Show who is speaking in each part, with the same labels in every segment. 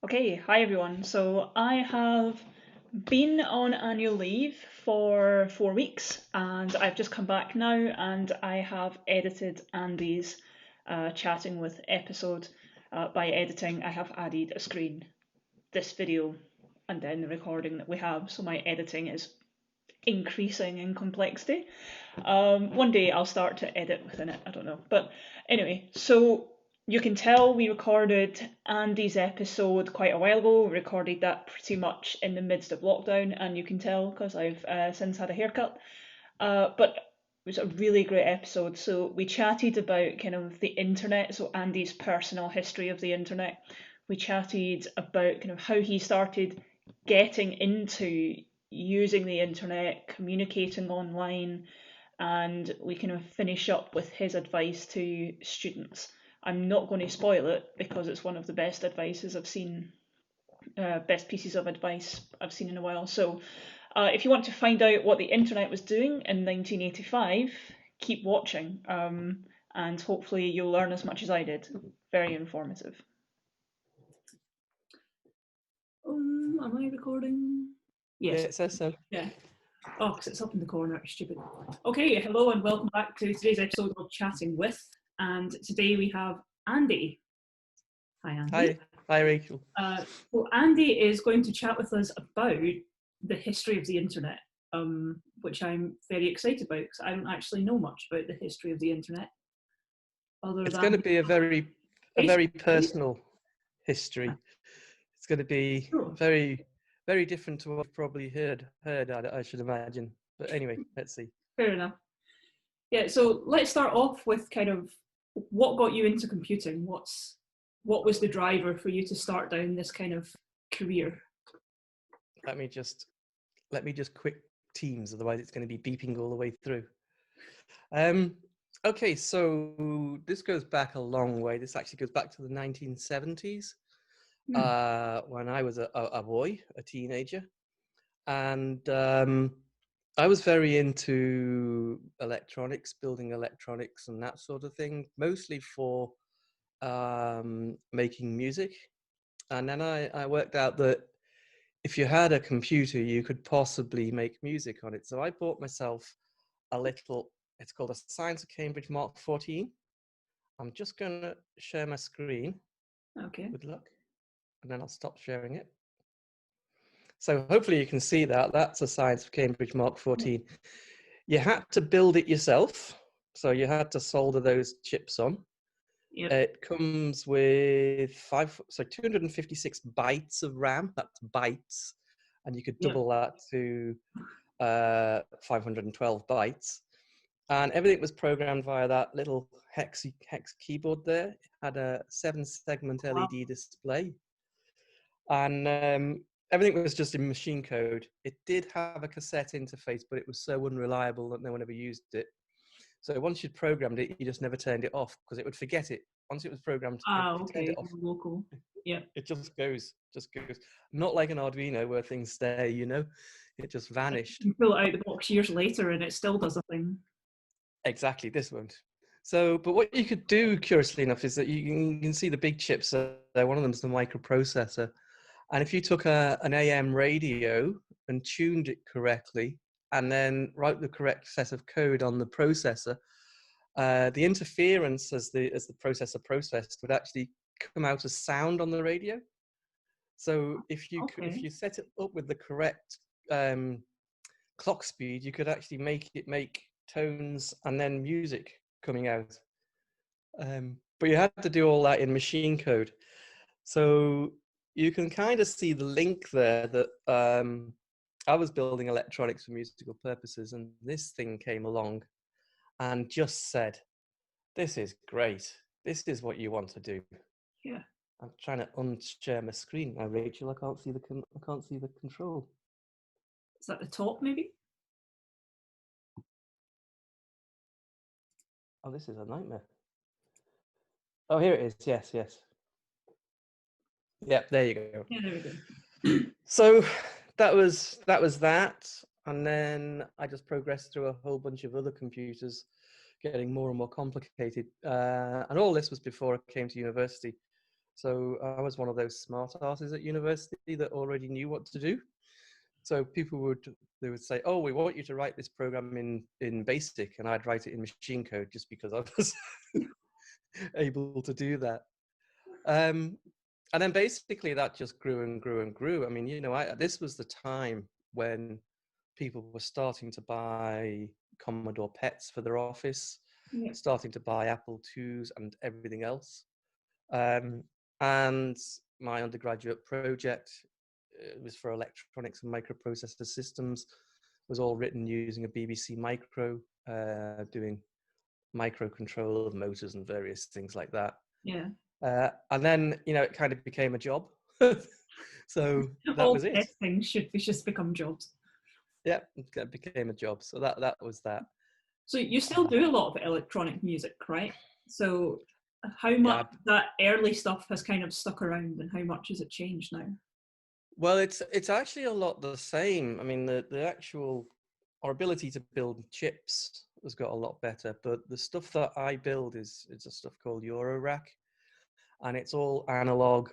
Speaker 1: Okay, hi everyone. So I have been on annual leave for 4 weeks and I've just come back now and I have edited Andy's chatting with episode. By editing, I have added a screen, this video, and then the recording that we have. So my editing is increasing in complexity. One day I'll start to edit within it, I don't know. But anyway, so you can tell we recorded Andy's episode quite a while ago. We recorded that pretty much in the midst of lockdown, and you can tell because I've since had a haircut. But it was a really great episode. So we chatted about kind of the internet, so Andy's personal history of the internet. We chatted about kind of how he started getting into using the internet, communicating online, and we kind of finish up with his advice to students. I'm not going to spoil it because it's one of the best advices I've seen, best pieces of advice I've seen in a while. So, if you want to find out what the internet was doing in 1985, keep watching, and hopefully you'll learn as much as I did. Very informative.
Speaker 2: Am I recording?
Speaker 3: Yeah,
Speaker 2: Yes.
Speaker 3: it says so.
Speaker 2: Yeah. Oh, because it's up in the corner. Stupid. Okay, hello and welcome back to today's episode of Chatting With. And today we have Andy. Hi, Andy.
Speaker 3: Hi, Rachel.
Speaker 2: So Andy is going to chat with us about the history of the internet, which I'm very excited about because I don't actually know much about the history of the internet.
Speaker 3: It's going to be a very personal history. It's going to be very, very different to what I've probably heard. I should imagine. But anyway, let's see.
Speaker 2: Fair enough. Yeah, so let's start off with kind of what got you into computing. What was the driver for you to start down this kind of career?
Speaker 3: Let me just quit Teams, otherwise it's going to be beeping all the way through. Okay, so this goes back a long way. This actually goes back to the 1970s, when I was a boy, a teenager, and I was very into electronics, building electronics and that sort of thing, mostly for making music. And then I worked out that if you had a computer, you could possibly make music on it. So I bought myself a little, it's called a Science of Cambridge Mark 14. I'm just going to share my screen.
Speaker 2: Okay.
Speaker 3: Good luck. And then I'll stop sharing it. So hopefully you can see that. That's a Science of Cambridge Mark 14. You had to build it yourself. So you had to solder those chips on.
Speaker 2: Yep.
Speaker 3: It comes with 256 bytes of RAM. That's bytes. And you could double that to 512 bytes. And everything was programmed via that little hex keyboard there. It had a 7-segment LED display. And everything was just in machine code. It did have a cassette interface, but it was so unreliable that no one ever used it. So once you'd programmed it, you just never turned it off because it would forget it. Once it was programmed, it turned it off.
Speaker 2: Local. Yeah.
Speaker 3: It just goes. Not like an Arduino where things stay, it just vanished.
Speaker 2: You pull it out of the box years later and it still does a thing.
Speaker 3: Exactly, this won't. So, but what you could do, curiously enough, is that you can see the big chips. One of them is the microprocessor. And if you took an AM radio and tuned it correctly, and then wrote the correct set of code on the processor, the interference as the processor processed would actually come out as sound on the radio. So if you set it up with the correct clock speed, you could actually make it make tones and then music coming out. But you had to do all that in machine code. So you can kind of see the link there that I was building electronics for musical purposes, and this thing came along and just said, "This is great. This is what you want to do."
Speaker 2: Yeah.
Speaker 3: I'm trying to unshare my screen now, Rachel. I can't see the control.
Speaker 2: Is that the top, maybe?
Speaker 3: Oh, this is a nightmare. Oh, here it is. Yes. Yeah, there you go.
Speaker 2: Yeah, there we go.
Speaker 3: So that was that. And then I just progressed through a whole bunch of other computers, getting more and more complicated. And all this was before I came to university. So I was one of those smart asses at university that already knew what to do. So they would say, "Oh, we want you to write this program in BASIC," and I'd write it in machine code just because I was able to do that. And then basically that just grew and grew and grew. I mean, this was the time when people were starting to buy Commodore PETs for their office,
Speaker 2: Yeah.
Speaker 3: starting to buy Apple IIs and everything else. And my undergraduate project was for electronics and microprocessor systems, was all written using a BBC Micro, doing microcontrol of motors and various things like that.
Speaker 2: Yeah.
Speaker 3: And then, it kind of became a job. So that
Speaker 2: All
Speaker 3: was it.
Speaker 2: tech things should just become jobs.
Speaker 3: Yeah, it became a job. So that was that.
Speaker 2: So you still do a lot of electronic music, right? So how much that early stuff has kind of stuck around, and how much has it changed now?
Speaker 3: Well, it's actually a lot the same. I mean, our ability to build chips has got a lot better, but the stuff that I build is a stuff called Eurorack, and it's all analog.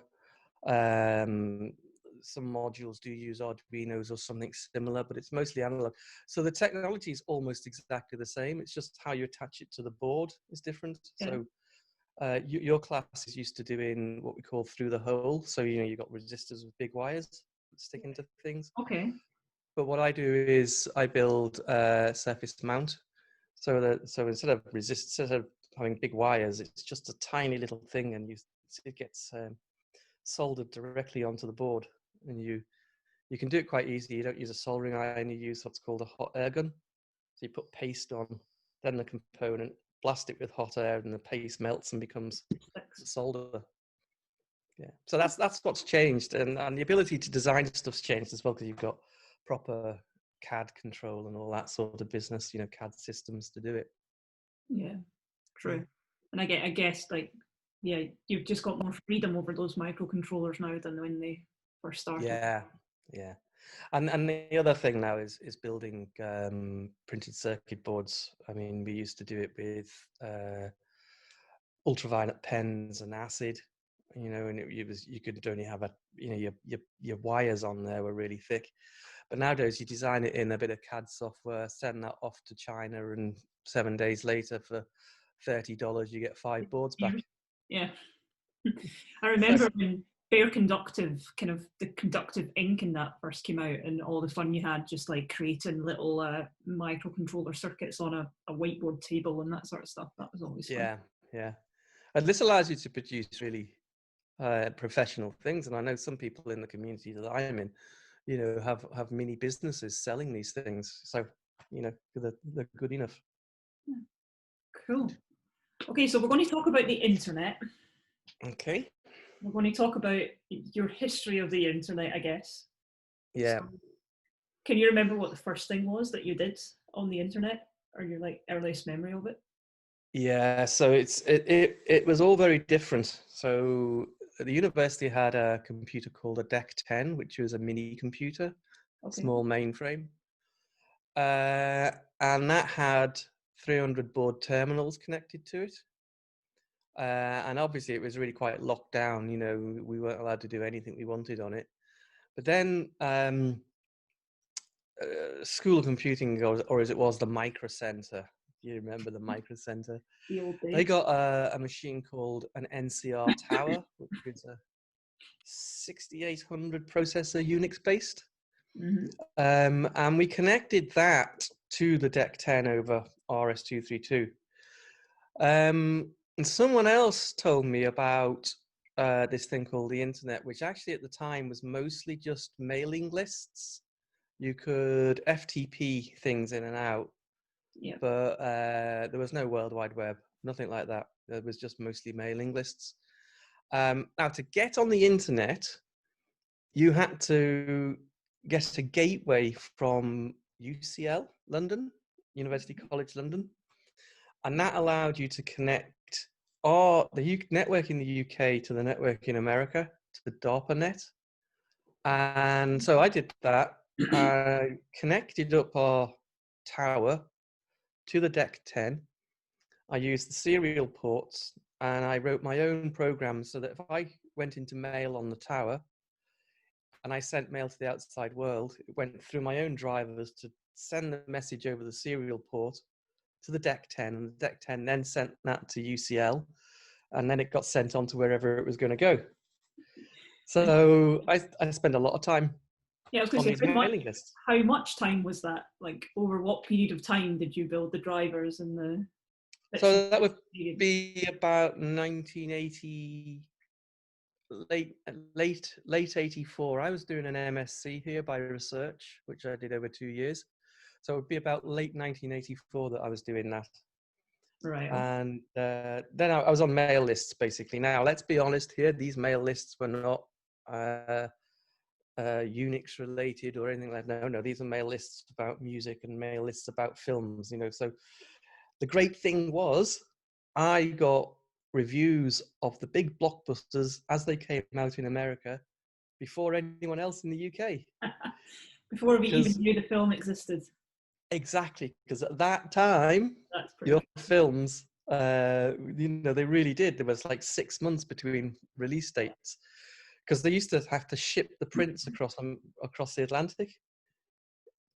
Speaker 3: Some modules do use Arduinos or something similar, but it's mostly analog. So the technology is almost exactly the same. It's just how you attach it to the board is different. Yeah. So your class is used to doing what we call through the hole. So, you've got resistors with big wires stick into things.
Speaker 2: Okay.
Speaker 3: But what I do is I build surface mount. So instead of having big wires, it's just a tiny little thing, and it gets soldered directly onto the board, and you can do it quite easily. You don't use a soldering iron, you use what's called a hot air gun. So you put paste on, then the component, blast it with hot air, and the paste melts and becomes solder. Yeah, so that's what's changed, and the ability to design stuff's changed as well, because you've got proper CAD control and all that sort of business, CAD systems to do it.
Speaker 2: Yeah, true. And I guess you've just got more freedom over those microcontrollers now than when they first started.
Speaker 3: Yeah. And the other thing now is building printed circuit boards. I mean, we used to do it with ultraviolet pens and acid, and you could only have your wires on there were really thick. But nowadays you design it in a bit of CAD software, send that off to China, and 7 days later for $30 you get 5 boards back.
Speaker 2: Yeah. I remember when Bare Conductive, kind of the conductive ink in that first came out, and all the fun you had just like creating little microcontroller circuits on a whiteboard table and that sort of stuff. That was always fun.
Speaker 3: Yeah. And this allows you to produce really professional things. And I know some people in the community that I am in, have mini businesses selling these things. So, they're good enough.
Speaker 2: Yeah. Cool. Okay, so we're going to talk about the internet.
Speaker 3: Okay.
Speaker 2: We're going to talk about your history of the internet, I guess.
Speaker 3: Yeah.
Speaker 2: So, can you remember what the first thing was that you did on the internet, or your earliest memory of it?
Speaker 3: Yeah, so it was all very different. So the university had a computer called a DEC 10, which was a mini computer, small mainframe. And that had 300 board terminals connected to it. And obviously it was really quite locked down. We weren't allowed to do anything we wanted on it. But then School of Computing, or as it was, the Micro Center. You remember the Micro Center? They got a machine called an NCR Tower, which is a 6800 processor, Unix based. Mm-hmm. And we connected that to the DEC 10 over RS-232. And someone else told me about this thing called the internet, which actually at the time was mostly just mailing lists. You could FTP things in and out, but there was no World Wide Web, nothing like that. There was just mostly mailing lists. Now, to get on the internet, you had to get a gateway from UCL, London, University College London, and that allowed you to connect the network in the UK to the network in America, to the DARPANET. And so I did that. I connected up our tower to the DEC 10. I used the serial ports and I wrote my own program so that if I went into mail on the tower and I sent mail to the outside world, it went through my own drivers to send the message over the serial port to the Deck 10, and the Deck 10 then sent that to UCL, and then it got sent on to wherever it was going to go. So I spent a lot of time
Speaker 2: Yeah, I was going
Speaker 3: on
Speaker 2: to
Speaker 3: these
Speaker 2: say,
Speaker 3: mailing lists.
Speaker 2: how much time was that? Like, over what period of time did you build the drivers and the...
Speaker 3: So that would be about 1980, late 84. I was doing an MSc here by research, which I did over 2 years. So it would be about late 1984 that I was doing that.
Speaker 2: Right.
Speaker 3: And then I was on mail lists, basically. Now, let's be honest here, these mail lists were not Unix related or anything like that. No, these are mail lists about music and mail lists about films, So the great thing was I got reviews of the big blockbusters as they came out in America before anyone else in the UK.
Speaker 2: Before we even knew the film existed.
Speaker 3: Exactly, because at that time, your films, they really did. There was like 6 months between release dates, because they used to have to ship the prints across the Atlantic.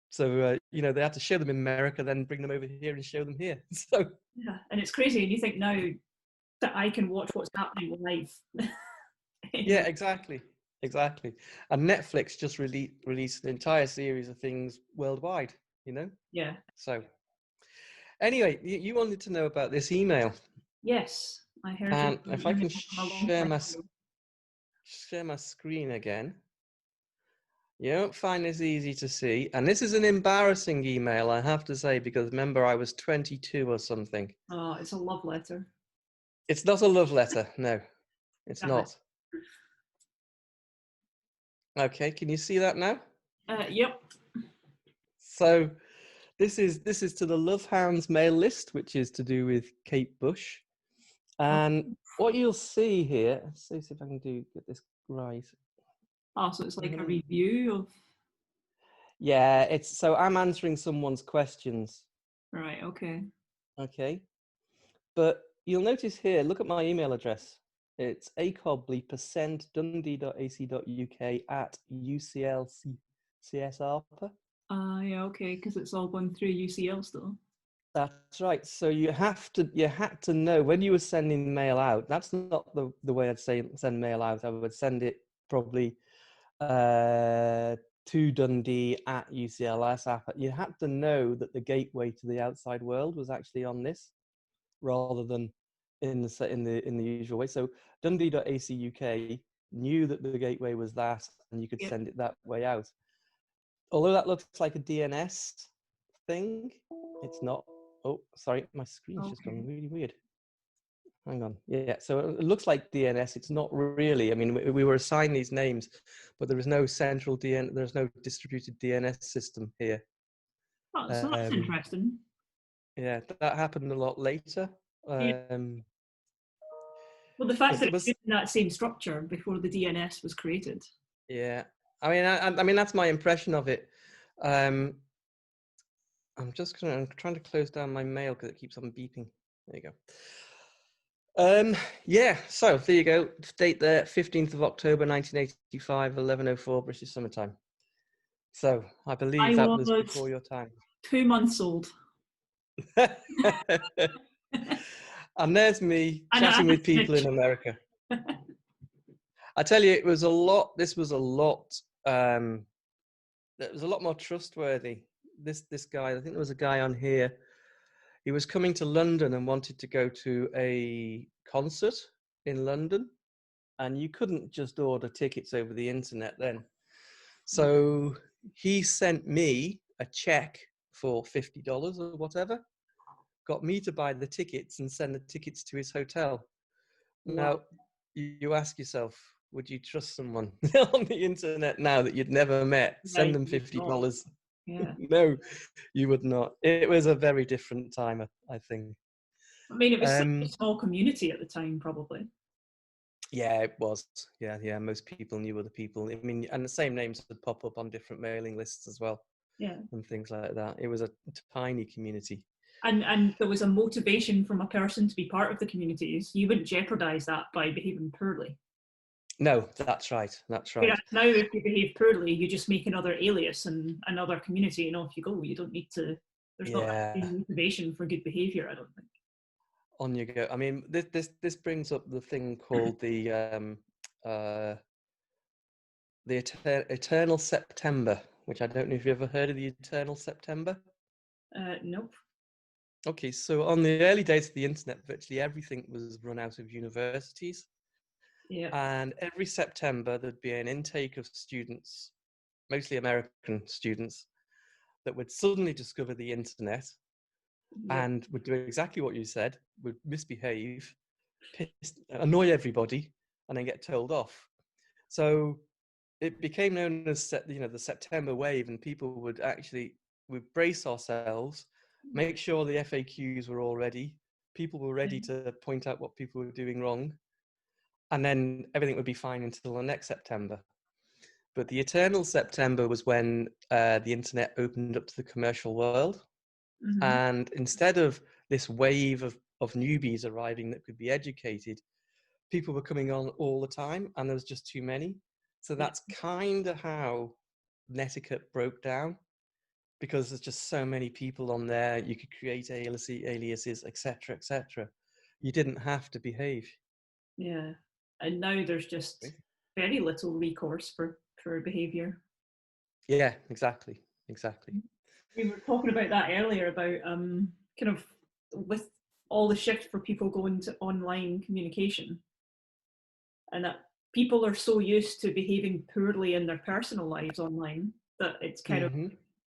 Speaker 3: So they had to show them in America, then bring them over here and show them here. So
Speaker 2: yeah, and it's crazy. And you think now that I can watch what's happening live.
Speaker 3: Yeah, exactly. And Netflix just released an entire series of things worldwide.
Speaker 2: Yeah.
Speaker 3: So anyway, you wanted to know about this email.
Speaker 2: Yes, I heard.
Speaker 3: And if I can share my screen again. You don't find this easy to see. And this is an embarrassing email, I have to say, because remember, I was 22 or something.
Speaker 2: Oh, it's a love letter.
Speaker 3: It's not a love letter. No, it's not. Okay, can you see that now?
Speaker 2: Yep.
Speaker 3: So this is to the Love Hounds mail list, which is to do with Kate Bush. And what you'll see here, let's see if I can get this right.
Speaker 2: Oh, so it's like a review of...
Speaker 3: Yeah, so I'm answering someone's questions.
Speaker 2: Right, okay.
Speaker 3: Okay. But you'll notice here, look at my email address. It's acobley dundee.ac.uk@uclcsarpa.
Speaker 2: Yeah, okay, because it's all going through UCL still.
Speaker 3: That's right. So you had to know when you were sending mail out. That's not the way I'd send mail out. I would send it probably to Dundee at UCLS. You had to know that the gateway to the outside world was actually on this, rather than in the usual way. So Dundee.ac.uk knew that the gateway was that, and you could send it that way out. Although that looks like a DNS thing, it's not. Oh, sorry, my screen's just gone really weird. Hang on. Yeah, so it looks like DNS. It's not really. I mean, we were assigned these names, but there is no central DNS. There's no distributed DNS system here.
Speaker 2: Oh, so that's interesting.
Speaker 3: Yeah, that happened a lot later.
Speaker 2: Well, the fact that it was in that same structure before the DNS was created.
Speaker 3: Yeah, I mean that's my impression of it. I'm trying to close down my mail because it keeps on beeping. There you go. Yeah, so there you go. Date there, 15th of October 1985, 11:04 British summertime. So I believe that was before your time.
Speaker 2: 2 months old.
Speaker 3: And there's me chatting with people in America. I tell you, this was a lot more trustworthy. This guy, I think there was a guy on here. He was coming to London and wanted to go to a concert in London, and you couldn't just order tickets over the internet then. So he sent me a check for $50 or whatever, got me to buy the tickets and send the tickets to his hotel. Wow. Now, you ask yourself, would you trust someone on the internet now that you'd never met? Send them $50.
Speaker 2: Yeah.
Speaker 3: No, you would not. It was a very different time, I think.
Speaker 2: I mean, it was such a small community at the time, probably.
Speaker 3: Yeah, it was. Yeah. Most people knew other people. I mean, and the same names would pop up on different mailing lists as well.
Speaker 2: Yeah.
Speaker 3: And things like that. It was a tiny community.
Speaker 2: And there was a motivation from a person to be part of the communities. You wouldn't jeopardise that by behaving poorly.
Speaker 3: No, that's right. That's right.
Speaker 2: Whereas now, if you behave poorly, you just make another alias and another community, and off you go. You don't need to. There's not that
Speaker 3: Yeah.
Speaker 2: same motivation for good behaviour, I don't think.
Speaker 3: On you go. I mean, this brings up the thing called the Eternal September, which I don't know if you've ever heard of the Eternal September.
Speaker 2: Nope.
Speaker 3: Okay, so on the early days of the internet, virtually everything was run out of universities.
Speaker 2: Yeah.
Speaker 3: And every September, there'd be an intake of students, mostly American students, that would suddenly discover the internet and would do exactly what you said, would misbehave, annoy everybody, and then get told off. So it became known as the September wave, and people would brace ourselves, make sure the FAQs were all ready, people were ready to point out what people were doing wrong, and then everything would be fine until the next September. But the Eternal September was when the internet opened up to the commercial world.
Speaker 2: Mm-hmm.
Speaker 3: And instead of this wave of newbies arriving that could be educated, people were coming on all the time, and there was just too many. So that's kind of how Netiquette broke down, because there's just so many people on there. You could create aliases, etc., etc. You didn't have to behave.
Speaker 2: Yeah, and now there's just very little recourse for behaviour.
Speaker 3: Yeah, exactly.
Speaker 2: We were talking about that earlier about kind of with all the shift for people going to online communication, and that people are so used to behaving poorly in their personal lives online that it's kind of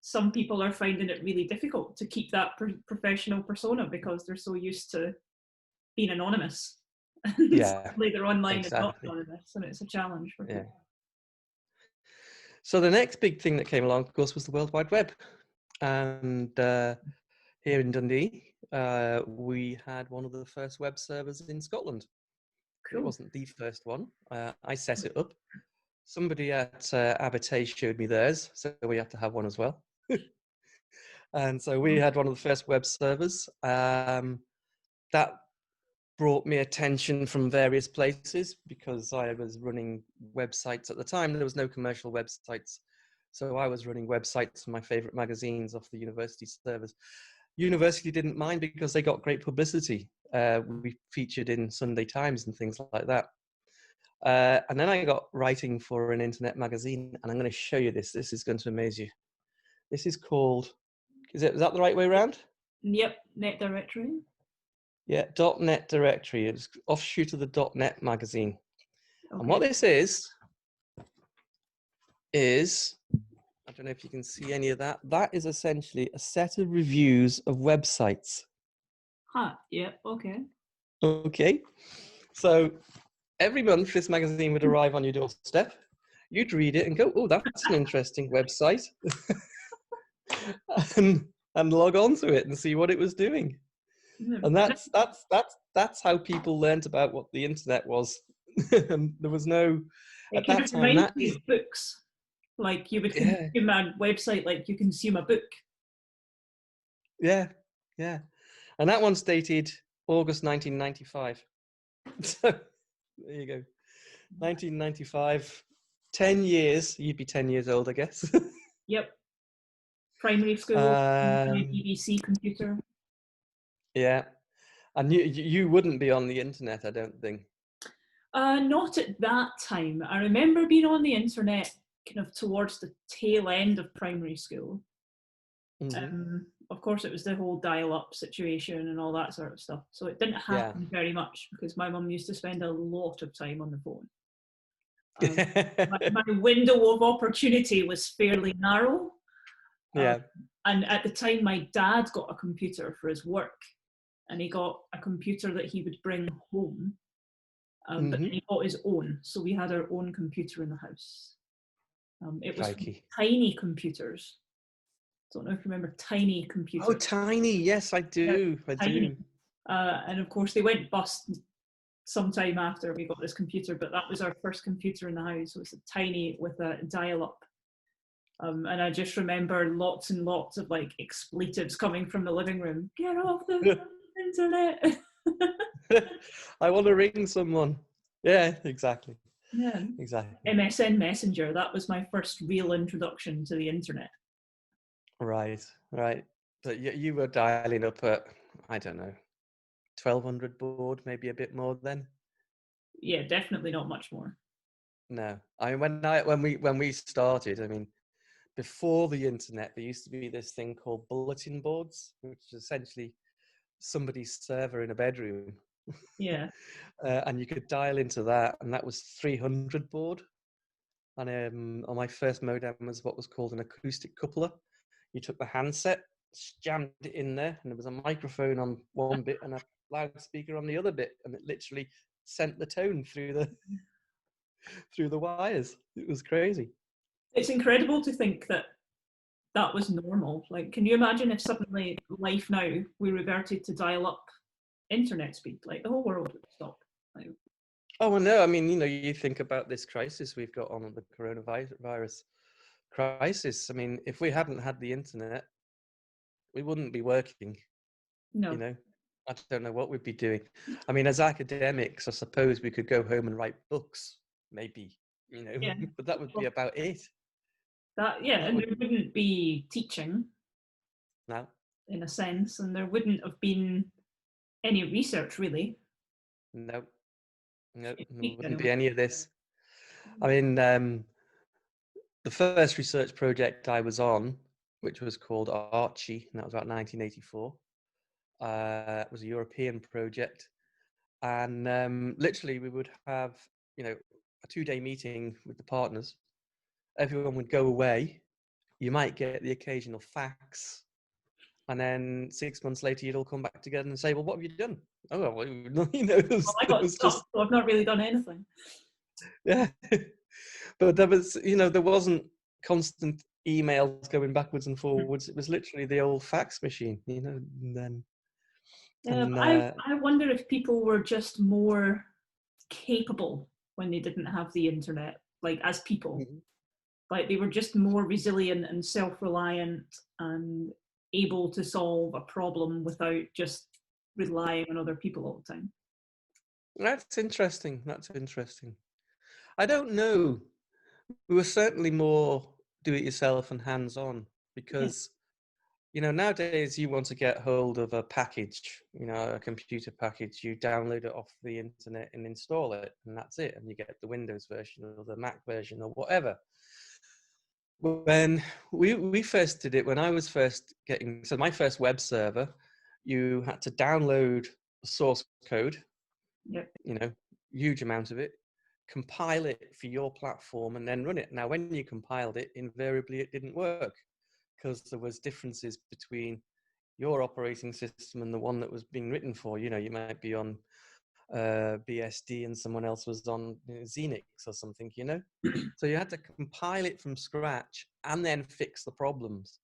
Speaker 2: some people are finding it really difficult to keep that professional persona because they're so used to being anonymous.
Speaker 3: Yeah,
Speaker 2: suddenly they're online
Speaker 3: exactly.
Speaker 2: and not anonymous, and it's a challenge for people.
Speaker 3: So the next big thing that came along, of course, was the World Wide Web. And here in Dundee, we had one of the first web servers in Scotland. Cool. It wasn't the first one. I set it up. Somebody at Abbottay showed me theirs, so we had to have one as well. And so we had one of the first web servers. That brought me attention from various places because I was running websites at the time. There was no commercial websites. So I was running websites for my favorite magazines off the university servers. University didn't mind because they got great publicity. We featured in Sunday Times and things like that. And then I got writing for an internet magazine, and I'm going to show you this. This is going to amaze you. This is called, is that the right way around?
Speaker 2: Yep, Net Directory.
Speaker 3: Yeah, .NET Directory. It's offshoot of the .NET magazine. Okay. And what this is, I don't know if you can see any of that. That is essentially a set of reviews of websites.
Speaker 2: Yeah, okay.
Speaker 3: Okay. So every month this magazine would arrive on your doorstep. You'd read it and go, oh, that's an interesting website. and log on to it and see what it was doing. And that's how people learned about what the internet was. And there was no, at that time, that
Speaker 2: is books. Like you would consume a website like you consume a book.
Speaker 3: Yeah. And that one's dated August 1995. So there you go. 1995, 10 years. You'd be 10 years old, I guess.
Speaker 2: Yep. Primary school, BBC computer.
Speaker 3: Yeah. And you wouldn't be on the internet, I don't think.
Speaker 2: Not at that time. I remember being on the internet kind of towards the tail end of primary school. Of course, it was the whole dial-up situation and all that sort of stuff. So it didn't happen very much because my mum used to spend a lot of time on the phone. My window of opportunity was fairly narrow. And at the time, my dad got a computer for his work, and he got a computer that he would bring home. But then he got his own, so we had our own computer in the house. It was tiny computers. Don't know if you remember tiny computers.
Speaker 3: Oh, tiny! Yes, I do.
Speaker 2: Yeah, tiny. And of course, they went bust sometime after we got this computer. But that was our first computer in the house. It was a tiny with a dial-up. And I just remember lots and lots of like expletives coming from the living room. Get off the internet.
Speaker 3: I want to ring someone. Yeah, exactly.
Speaker 2: Yeah.
Speaker 3: Exactly.
Speaker 2: MSN Messenger, that was my first real introduction to the internet.
Speaker 3: Right, right. But you were dialing up at, I don't know, 1200 baud, maybe a bit more then.
Speaker 2: Yeah, definitely not much more.
Speaker 3: No, I mean when we started, I mean, before the internet, there used to be this thing called bulletin boards, which is essentially somebody's server in a bedroom,
Speaker 2: Yeah.
Speaker 3: and you could dial into that, and that was 300 baud. And on my first modem was what was called an acoustic coupler. You took the handset, jammed it in there, and there was a microphone on one bit and a loudspeaker on the other bit, and it literally sent the tone through the wires. It was crazy.
Speaker 2: It's incredible to think that that was normal. Like, can you imagine if suddenly life now we reverted to dial up internet speed? Like, the whole world would stop. Like,
Speaker 3: Oh, well, no, I mean, you think about this crisis we've got on, the coronavirus crisis. I mean, if we hadn't had the internet, we wouldn't be working,
Speaker 2: no.
Speaker 3: I don't know what we'd be doing. I mean, as academics, I suppose we could go home and write books, maybe,
Speaker 2: Yeah.
Speaker 3: but that would be about it.
Speaker 2: And there wouldn't be teaching
Speaker 3: No,
Speaker 2: in a sense, and there wouldn't have been any research really.
Speaker 3: no, there
Speaker 2: Peak
Speaker 3: wouldn't
Speaker 2: anyway.
Speaker 3: be any of this. I mean, the first research project I was on, which was called Archie, and that was about 1984, it was a European project. And literally we would have, a 2-day meeting with the partners. Everyone would go away. You might get the occasional fax. And then 6 months later, you'd all come back together and say, well, what have you done? Oh, well,
Speaker 2: Well, I got stuck, so I've not really done anything.
Speaker 3: Yeah. But there wasn't constant emails going backwards and forwards. It was literally the old fax machine, and then.
Speaker 2: Yeah, but I wonder if people were just more capable when they didn't have the internet, like as people. Like they were just more resilient and self-reliant and able to solve a problem without just relying on other people all the time.
Speaker 3: That's interesting. I don't know. We were certainly more do-it-yourself and hands-on because, nowadays you want to get hold of a package, a computer package, you download it off the internet and install it, and that's it, and you get the Windows version or the Mac version or whatever. When we first did it, when I was first so my first web server, you had to download the source code,
Speaker 2: Yep.
Speaker 3: Huge amount of it, compile it for your platform, and then run it. Now, when you compiled it, invariably it didn't work because there was differences between your operating system and the one that was being written for. You might be on BSD and someone else was on Xenix or something, So you had to compile it from scratch and then fix the problems.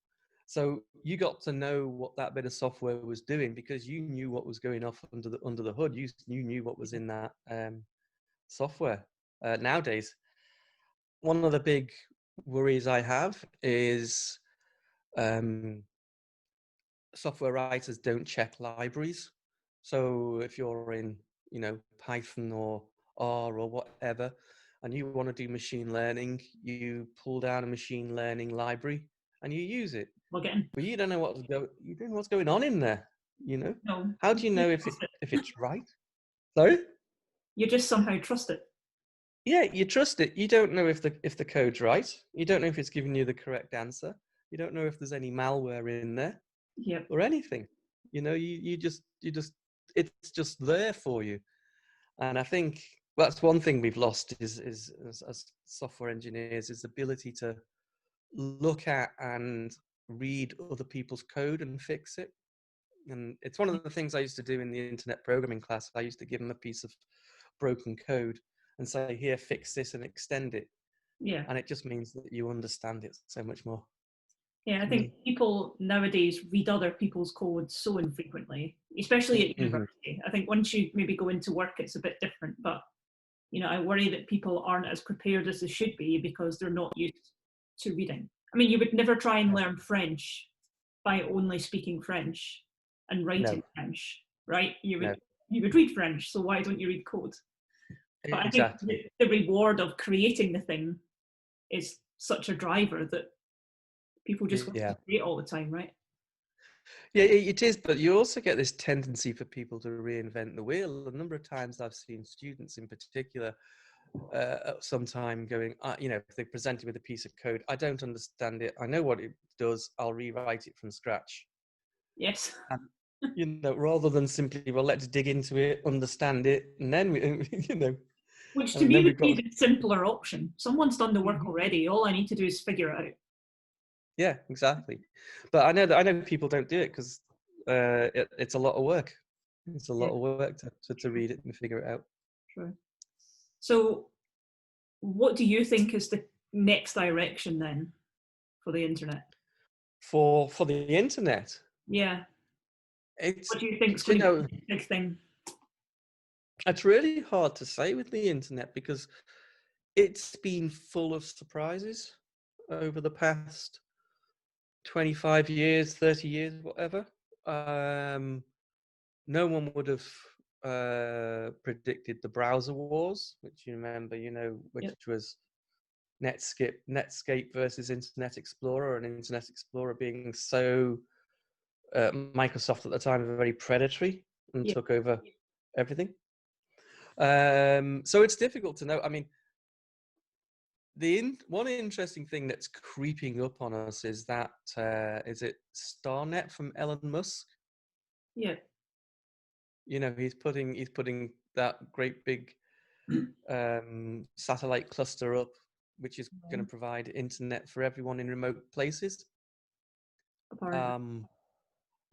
Speaker 3: So you got to know what that bit of software was doing because you knew what was going off under the hood. You knew what was in that software. Nowadays, one of the big worries I have is software writers don't check libraries. So if you're in, Python or R or whatever, and you want to do machine learning, you pull down a machine learning library and you use it.
Speaker 2: Well, again,
Speaker 3: But you don't know what's going on in there.
Speaker 2: no.
Speaker 3: How do you know if it's right? Sorry?
Speaker 2: You just somehow trust it.
Speaker 3: Yeah, you trust it. You don't know if the code's right. You don't know if it's giving you the correct answer. You don't know if there's any malware in there.
Speaker 2: Yep.
Speaker 3: Or anything. You just it's just there for you. And I think that's one thing we've lost is as software engineers is the ability to look at and read other people's code and fix it. And it's one of the things I used to do in the internet programming class. I used to give them a piece of broken code and say, here, fix this and extend it.
Speaker 2: Yeah.
Speaker 3: And it just means that you understand it so much more.
Speaker 2: Yeah, I think people nowadays read other people's code so infrequently, especially at university. I think once you maybe go into work, it's a bit different. But, I worry that people aren't as prepared as they should be because they're not used to reading. I mean, you would never try and learn French by only speaking French and writing
Speaker 3: No,
Speaker 2: French, right? You
Speaker 3: no,
Speaker 2: would read French, so why don't you read code? But I think
Speaker 3: exactly.
Speaker 2: the reward of creating the thing is such a driver that people just want to
Speaker 3: Yeah.
Speaker 2: create all the time, right?
Speaker 3: Yeah, it is, but you also get this tendency for people to reinvent the wheel. A number of times I've seen students in particular at some time going, if they're presented with a piece of code, I don't understand it. I know what it does. I'll rewrite it from scratch.
Speaker 2: Yes.
Speaker 3: And, rather than simply, well, let's dig into it, understand it, and then,
Speaker 2: Which to
Speaker 3: and
Speaker 2: me
Speaker 3: then we've
Speaker 2: would be
Speaker 3: got,
Speaker 2: the simpler option. Someone's done the work
Speaker 3: Mhm.
Speaker 2: already. All I need to do is figure it out.
Speaker 3: Yeah, exactly. But I know people don't do it because it's a lot of work. It's a
Speaker 2: Yeah,
Speaker 3: lot of work to read it and figure it out.
Speaker 2: true. So, what do you think is the next direction then for the internet?
Speaker 3: For the internet,
Speaker 2: Yeah.
Speaker 3: it's
Speaker 2: What do you think is
Speaker 3: you
Speaker 2: going to
Speaker 3: know
Speaker 2: be the big thing?
Speaker 3: it's really hard to say with the internet because it's been full of surprises over the past 25 years, 30 years, whatever. No one would have predicted the browser wars, which you remember, which
Speaker 2: Yep.
Speaker 3: was Netscape versus Internet Explorer, and Internet Explorer being so Microsoft at the time were very predatory and
Speaker 2: Yep.
Speaker 3: took over everything. So it's difficult to know. I mean, one interesting thing that's creeping up on us is that is it Starnet from Elon Musk?
Speaker 2: Yeah.
Speaker 3: He's putting that great big satellite cluster up, which is going to provide internet for everyone in remote places.
Speaker 2: Apparently.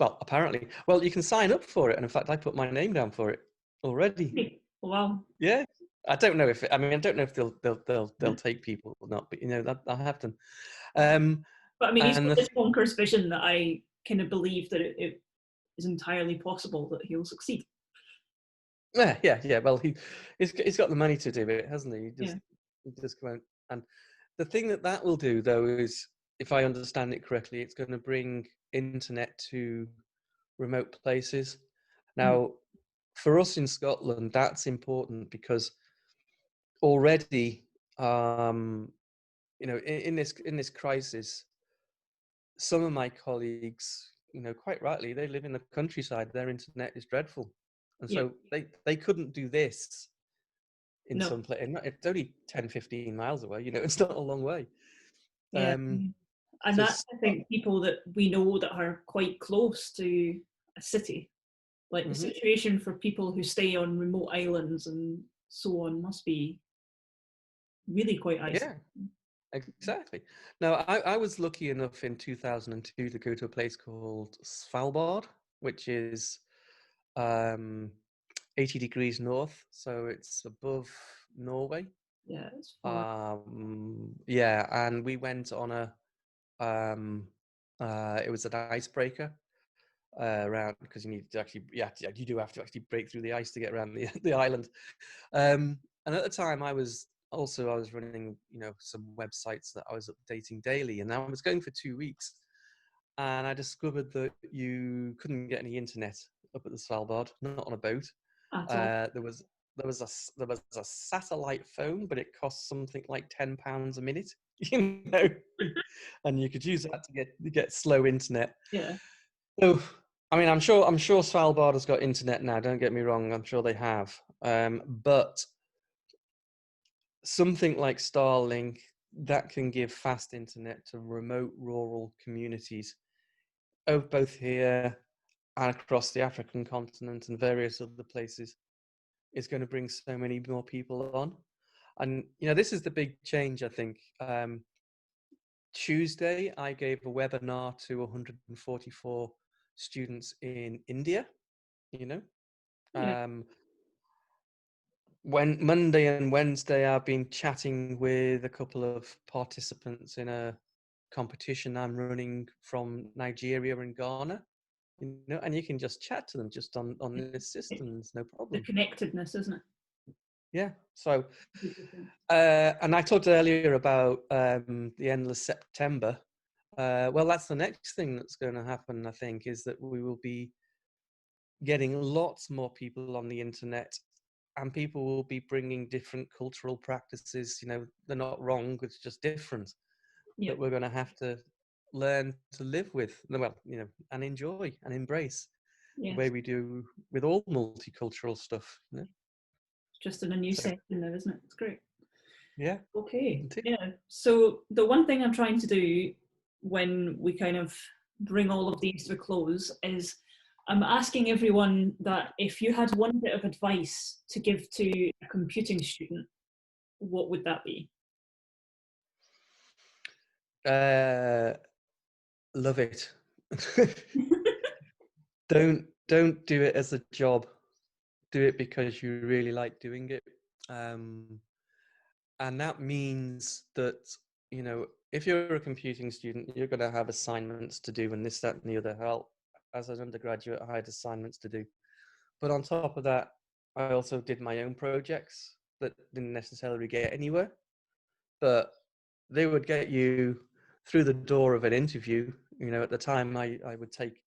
Speaker 3: Well, apparently, you can sign up for it, and in fact, I put my name down for it already.
Speaker 2: Wow.
Speaker 3: Yeah, I don't know if they'll take people or not, but that have done.
Speaker 2: But I mean, he's
Speaker 3: And
Speaker 2: got this bonkers vision that I kind of believe that it is entirely possible that he'll succeed.
Speaker 3: yeah. Well, he's got the money to do it, hasn't he?
Speaker 2: Yeah.
Speaker 3: He just won't. And the thing that will do, though, is, if I understand it correctly, it's going to bring internet to remote places. Now, for us in Scotland, that's important because already, in this crisis, some of my colleagues, quite rightly, they live in the countryside. Their internet is dreadful, and
Speaker 2: Yeah.
Speaker 3: so they couldn't do this in
Speaker 2: No.
Speaker 3: some place. It's only 10, 15 miles away. It's not a long way.
Speaker 2: Yeah. And
Speaker 3: So
Speaker 2: that's, I think, people that we know that are quite close to a city. Like the situation for people who stay on remote islands and so on must be really quite isolating.
Speaker 3: Yeah, exactly. Now, I was lucky enough in 2002 to go to a place called Svalbard, which is 80 degrees north, so it's above Norway.
Speaker 2: Yeah, it's far.
Speaker 3: Yeah, and we went on it was an icebreaker around, because you need to actually, you do have to actually break through the ice to get around the island. And at the time, I was running, some websites that I was updating daily, and I was going for 2 weeks, and I discovered that you couldn't get any internet up at the Svalbard, not on a boat.
Speaker 2: At all.
Speaker 3: There was a satellite phone, but it cost something like £10 a minute, and you could use that to get slow internet.
Speaker 2: Yeah.
Speaker 3: So, I mean, I'm sure Svalbard has got internet now. Don't get me wrong. I'm sure they have. But something like Starlink that can give fast internet to remote rural communities, both here and across the African continent and various other places, is going to bring so many more people on. And this is the big change, I think. Tuesday, I gave a webinar to 144 students in India.
Speaker 2: Yeah.
Speaker 3: When Monday and Wednesday, I've been chatting with a couple of participants in a competition I'm running from Nigeria and Ghana. And you can just chat to them just on this system. There's no
Speaker 2: The
Speaker 3: problem.
Speaker 2: connectedness, isn't it?
Speaker 3: Yeah. So, and I talked earlier about the endless September. well, that's the next thing that's going to happen, I think, is that we will be getting lots more people on the internet, and people will be bringing different cultural practices. You know, they're not wrong, it's just different,
Speaker 2: Yeah.
Speaker 3: that we're going to have to learn to live with, well, you know, and enjoy and embrace the way
Speaker 2: Yes.
Speaker 3: we do with all multicultural stuff. You know?
Speaker 2: Just in a new
Speaker 3: So,
Speaker 2: setting now, isn't it? It's great.
Speaker 3: yeah.
Speaker 2: Okay.
Speaker 3: Indeed.
Speaker 2: Yeah. So the one thing I'm trying to do when we kind of bring all of these to a close is I'm asking everyone that if you had one bit of advice to give to a computing student, what would that be?
Speaker 3: Love it. Don't do it as a job. Do it because you really like doing it. And that means that, you know, if you're a computing student, you're going to have assignments to do and this, that, and the other. Hell, as an undergraduate, I had assignments to do. But on top of that, I also did my own projects that didn't necessarily get anywhere, but they would get you through the door of an interview. You know, at the time, I would take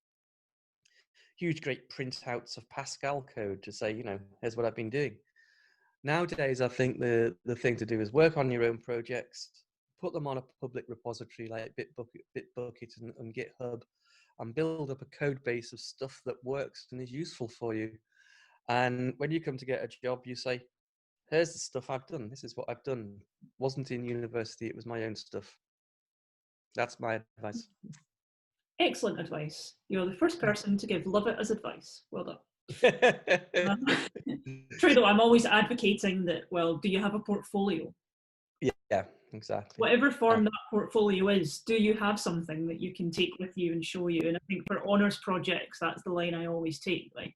Speaker 3: huge, great printouts of Pascal code to say, you know, here's what I've been doing. Nowadays, I think the thing to do is work on your own projects, put them on a public repository like Bitbucket and GitHub, and build up a code base of stuff that works and is useful for you. And when you come to get a job, you say, here's the stuff I've done. This is what I've done. Wasn't in university, it was my own stuff. That's my advice.
Speaker 2: Excellent advice. You're the first person to give love it as advice. Well done. True though, I'm always advocating that, well, do you have a portfolio?
Speaker 3: Yeah, exactly.
Speaker 2: Whatever form that portfolio is, do you have something that you can take with you and show you? And I think for honours projects, that's the line I always take. Like,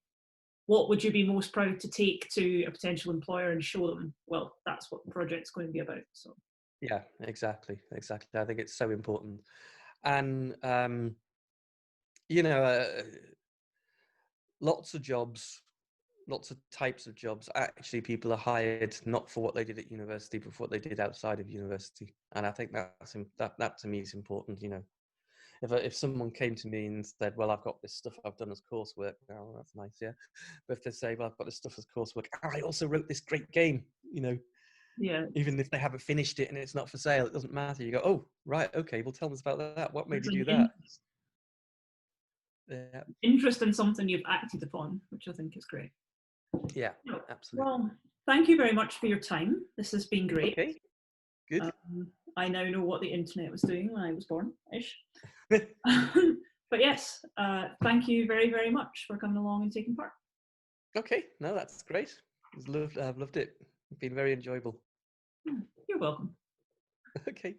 Speaker 2: what would you be most proud to take to a potential employer and show them? Well, that's what the project's going to be about. So
Speaker 3: yeah, exactly. I think it's so important. And you know, lots of jobs, lots of types of jobs, actually people are hired not for what they did at university, but for what they did outside of university. And I think that to me is important. You know, if someone came to me and said, well, I've got this stuff I've done as coursework, now that's nice, yeah. But if they say, well, I've got this stuff as coursework, I also wrote this great game, you know,
Speaker 2: yeah,
Speaker 3: even if they haven't finished it and it's not for sale, it doesn't matter. You go, oh, right, okay, well, tell us about that. What made you do that? Yeah.
Speaker 2: Interest in something you've acted upon, which I think is great.
Speaker 3: Yeah, absolutely.
Speaker 2: Well, thank you very much for your time. This has been great.
Speaker 3: Okay, good.
Speaker 2: I now know what the internet was doing when I was born-ish. But yes, thank you very, very much for coming along and taking part.
Speaker 3: Okay, no, that's great. I've loved it. It's been very enjoyable.
Speaker 2: You're welcome.
Speaker 3: Okay.